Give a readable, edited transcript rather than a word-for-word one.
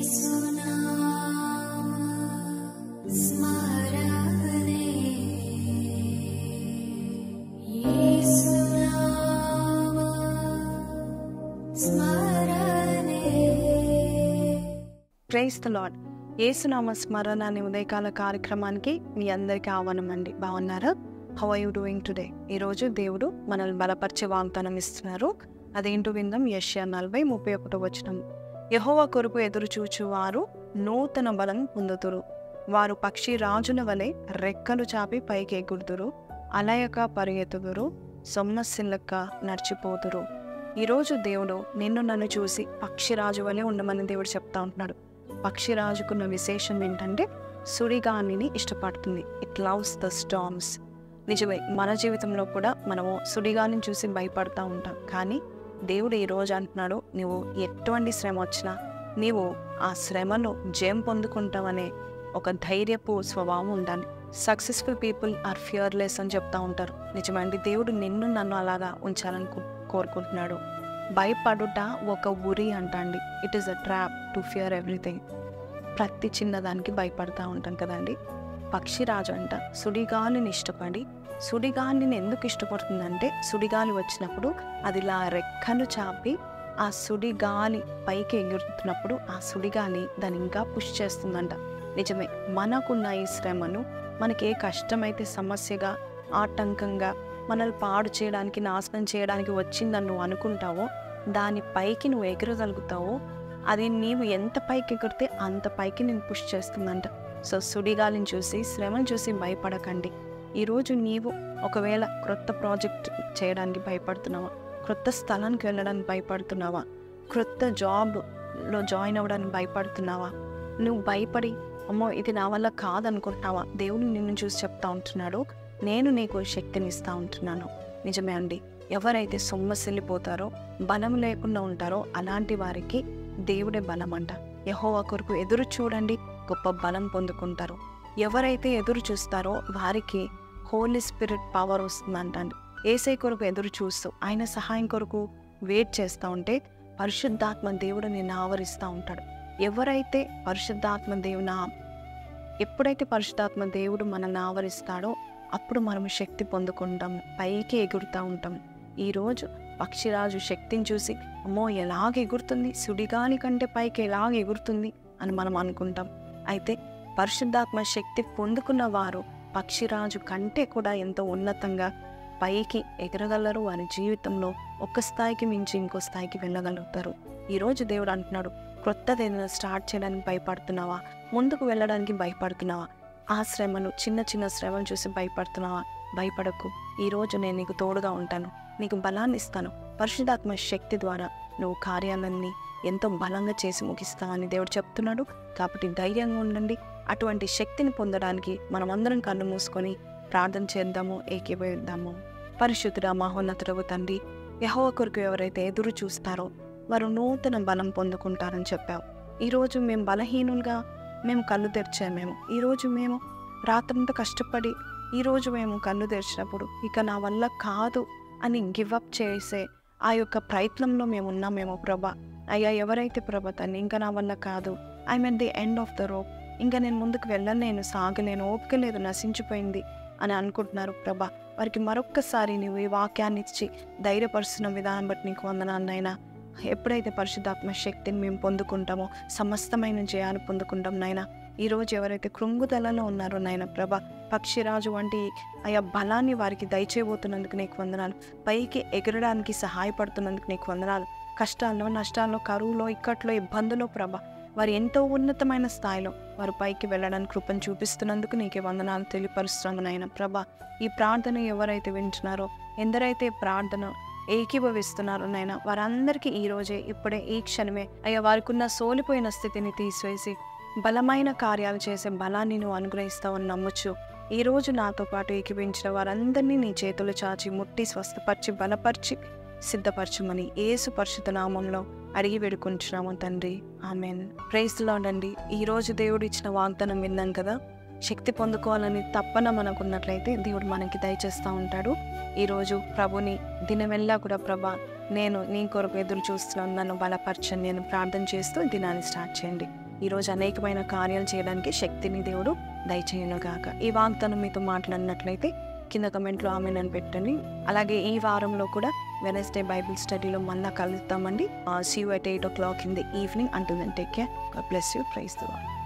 Praise the lord. యేసునామ స్మరణ అనే ఉదయకాల కార్యక్రమానికి మీ అందరికీ ఆహ్వానం అండి. బాగున్నారా? How are you doing today? ఈరోజు దేవుడు మనల్ని బలపరిచే వాగ్దానం ఇస్తున్నారు. అదేంటో విందాం. యెషయా 40:31 యెహోవా కొరకు ఎదురు చూచువారు నూతన బలం పొందుతురు. వారు పక్షి రాజుల వలె రెక్కలు చాపి పైకి ఎగురుతురు. అలయక పరిగెత్తుదురు, సొమ్మసిల్లక నడిచిపోతురు. ఈరోజు దేవుడు నన్ను చూసి పక్షిరాజు వలె ఉండమని దేవుడు చెప్తా ఉంటున్నాడు. పక్షిరాజుకున్న విశేషం ఏంటంటే సుడిగాలిని ఇష్టపడుతుంది. It loves the storms. నిజమే, మన జీవితంలో కూడా మనము సుడిగాలిని చూసి భయపడతా ఉంటాం. కానీ దేవుడు ఈరోజు అంటున్నాడు, నువ్వు ఎటువంటి శ్రమ వచ్చినా నీవు ఆ శ్రమను జయం పొందుకుంటావనే ఒక ధైర్యపు స్వభావం ఉండాలి. సక్సెస్ఫుల్ పీపుల్ ఆర్ ఫియర్లెస్ అని చెప్తా ఉంటారు. నిజమండి, దేవుడు నన్ను అలాగా ఉంచాలని కోరుకుంటున్నాడు. భయపడుట ఒక ఉరి అంటండి. It is a trap to fear everything. ప్రతి చిన్నదానికి భయపడతా ఉంటాం కదండి. పక్షిరాజు అంట సుడిగాలిని ఇష్టపడి, సుడిగాలిని ఎందుకు ఇష్టపడుతుందంటే సుడిగాలి వచ్చినప్పుడు అది ఇలా రెక్కలు చాపి ఆ సుడిగాలి పైకి ఎగురుతున్నప్పుడు ఆ సుడిగాలి దాన్ని ఇంకా పుష్ చేస్తుందంట. నిజమే, మనకున్న ఈ శ్రమను మనకి ఏ కష్టమైతే సమస్యగా, ఆటంకంగా, మనల్ని పాడు చేయడానికి, నాశనం చేయడానికి వచ్చిందని నువ్వు అనుకుంటావో దాని పైకి నువ్వు ఎగరగలుగుతావో అది నీవు ఎంత పైకి ఎగిరితే అంత పైకి నేను పుష్ చేస్తుందంట. సో సుడిగాలిని చూసి, శ్రమను చూసి భయపడకండి. ఈరోజు నీవు ఒకవేళ క్రొత్త ప్రాజెక్ట్ చేయడానికి భయపడుతున్నావా, క్రొత్త స్థలానికి వెళ్ళడానికి భయపడుతున్నావా, క్రొత్త జాబ్లో జాయిన్ అవ్వడానికి భయపడుతున్నావా, నువ్వు భయపడి అమ్మో ఇది నా వల్ల కాదనుకుంటున్నావా, దేవుడు నిన్ను చూసి చెప్తా ఉంటున్నాడు, నేను నీకు శక్తిని ఇస్తూ ఉంటున్నాను. నిజమే అండి, ఎవరైతే సొమ్మసిల్లిపోతారో, బలం లేకుండా ఉంటారో అలాంటి వారికి దేవుడే బలం అంట. యెహోవా కొరకు ఎదురు చూడండి, గొప్ప బలం పొందుకుంటారు. ఎవరైతే ఎదురు చూస్తారో వారికి హోలీ స్పిరిట్ పవర్ వస్తుందంట. యేసయ్య కొరకు ఎదురు చూస్తూ ఆయన సహాయం కొరకు వెయిట్ చేస్తూ ఉంటే పరిశుద్ధాత్మ దేవుడు నిన్ను ఆవరిస్తూ ఉంటాడు. ఎవరైతే ఎప్పుడైతే పరిశుద్ధాత్మ దేవుడు మనల్ని ఆవరిస్తాడో అప్పుడు మనము శక్తి పొందుకుంటాం, పైకి ఎగురుతూ ఉంటాం. ఈరోజు పక్షిరాజు శక్తిని చూసి అమ్మో ఎలాగ ఎగురుతుంది, సుడిగాలి కంటే పైకి ఎలాగ ఎగురుతుంది అని మనం అనుకుంటాం. అయితే పరిశుద్ధాత్మ శక్తి పొందుకున్న వారు పక్షిరాజు కంటే కూడా ఎంతో ఉన్నతంగా పైకి ఎగరగలరు. వారి జీవితంలో ఒక స్థాయికి మించి ఇంకో స్థాయికి వెళ్ళగలుగుతారు. ఈరోజు దేవుడు అంటున్నాడు, క్రొత్తది ఏదైనా స్టార్ట్ చేయడానికి భయపడుతున్నావా, ముందుకు వెళ్ళడానికి భయపడుతున్నావా, ఆ శ్రమను, చిన్న చిన్న శ్రమను చూసి భయపడుతున్నావా, భయపడకు. ఈరోజు నేను నీకు తోడుగా ఉంటాను, నీకు బలాన్ని ఇస్తాను. పరిశుద్ధాత్మ శక్తి ద్వారా నువ్వు కార్యాలన్నీ ఎంతో బలంగా చేసి ముగిస్తావని దేవుడు చెప్తున్నాడు. కాబట్టి ధైర్యంగా ఉండండి. అటువంటి శక్తిని పొందడానికి మనమందరం కన్ను మూసుకొని ప్రార్థన చేద్దాము, ఏకీభవిద్దాము. పరిశుద్ధుడా, మహోన్నతుడవు తండ్రి, యెహోవా కొరకు ఎవరైతే ఎదురు చూస్తారో వారు నూతన బలం పొందుకుంటారని చెప్పావు. ఈరోజు మేము బలహీనులుగా మేము కళ్ళు తెరిచామేమో, ఈరోజు మేము రాత్రంతా కష్టపడి ఈరోజు మేము కళ్ళు తెరిచినప్పుడు ఇక నా వల్ల కాదు అని గివప్ చేసే ఆ యొక్క ప్రయత్నంలో మేము ఉన్నామేమో ప్రభా. అయ్యా, ఎవరైతే ప్రభా తన్ని ఇంకా నా వల్ల కాదు, I'm at the end of the rope, ఇంకా నేను ముందుకు వెళ్ళలేను, సాగలేను, ఓపిక లేదు, నశించిపోయింది అని అనుకుంటున్నారు ప్రభా. వారికి మరొక్కసారి నువ్వు ఈ వాక్యాన్ని ఇచ్చి ధైర్యపరుస్తున్న విధానం బట్టి నీకు వందనాలు నాయనా. ఎప్పుడైతే పరిశుద్ధాత్మ శక్తిని మేము పొందుకుంటామో సమస్తమైన జయాన్ని పొందుకుంటాం నాయనా. ఈరోజు ఎవరైతే కృంగుదలలో ఉన్నారో నాయన ప్రభా, పక్షిరాజు వంటి ఆయా బలాన్ని వారికి దయచేయబోతున్నందుకు నీకు వందనాలు. పైకి ఎగరడానికి సహాయపడుతున్నందుకు నీకు వందనాలు. కష్టాల్లో, నష్టాల్లో, కరువులో, ఇక్కట్లో, ఇబ్బందులో ప్రభా వారు ఎంతో ఉన్నతమైన స్థాయిలో వారు పైకి వెళ్ళడానికి కృపను చూపిస్తున్నందుకు నీకే వందనాలు తెలియపరుస్తున్నాను నాయన ప్రభా. ఈ ప్రార్థన ఎవరైతే వింటున్నారో, ఎందరైతే ప్రార్థన ఏకీభవిస్తున్నారో నాయన, వారందరికీ ఈరోజే, ఇప్పుడే, ఈ క్షణమే అయ్యా వారికి ఉన్న సోలిపోయిన స్థితిని తీసివేసి బలమైన కార్యాలు చేసే బలాన్ని నువ్వు అనుగ్రహిస్తావని నమ్మొచ్చు. ఈరోజు నాతో పాటు ఏకీభవించిన వారందరినీ నీ చేతులు చాచి ముట్టి స్వస్థపరిచి బలపరిచి సిద్ధపరచమని యేసు పరిశుద్ధ నామంలో అడిగి వేడుకుంటున్నాము తండ్రి, ఆమెన్. ప్రైజ్ ది లార్డ్ అండి. ఈరోజు దేవుడు ఇచ్చిన వాగ్దానం విన్నాం కదా. శక్తి పొందుకోవాలని తప్పన మనకున్నట్లయితే దేవుడు మనకి దయచేస్తూ ఉంటాడు. ఈరోజు ప్రభుని దినమెల్లా కూడా ప్రభా నేను నీ కొరకు ఎదురు చూస్తున్నాను, నన్ను బలపరచని నేను ప్రార్థన చేస్తూ దినాన్ని స్టార్ట్ చేయండి. ఈరోజు అనేకమైన కార్యాలు చేయడానికి శక్తిని దేవుడు దయచేయునుగాక. ఈ వాగ్దానం మీతో మాట్లాడినట్లయితే కింద కమెంట్లో ఆమెన్ అని పెట్టండి. అలాగే ఈ వారంలో కూడా వెనస్డే బైబిల్ స్టడీలో మళ్ళీ కలుద్దామండి. See you at 8 o'clock in the evening. Until then, take care. God bless you. Praise the Lord.